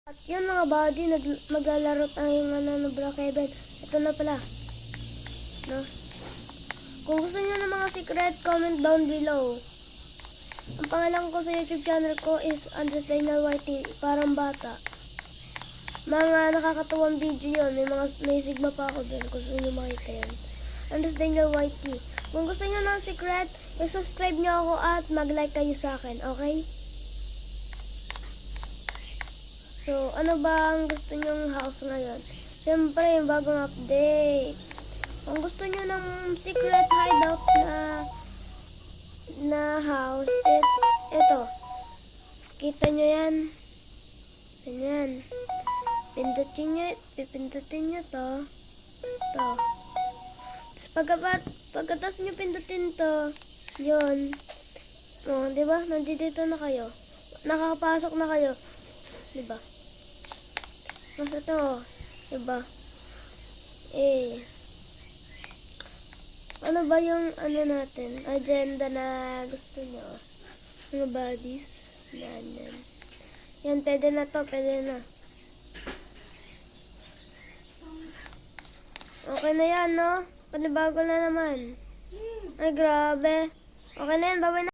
At yun mga buddy, maglalaro tayo ng Brookhaven. Ito na pala. No? Kung gusto niyo ng mga secret, comment down below. Ang pangalan ko sa YouTube channel ko is Andres Daniel YT, parang bata. Mga nakakatuwang video yun. May sigma pa ako dun. Kung gusto niyo makita yan. Andres Daniel YT. Kung gusto niyo ng secret, i-subscribe niyo ako at mag-like kayo sa akin. Okay? So, ano ba ang gusto nyong house ngayon? Siyempre, yung bagong update. Kung gusto nyo ng secret hideout na house, ito. Kita nyo yan? Ganyan. Pipindutin nyo to. Ito. Tapos pagkatas nyo pindutin to, yun. O, diba? Nandito na kayo. Nakakapasok na kayo. Diba? Mas ito, diba? Ano ba yung natin? Agenda na gusto nyo? Mga buddies? Yan. Yan, pwede na to, pwede na. Okay na yan, no? Panibago na naman. Ay, grabe. Okay na yan, bye-bye na.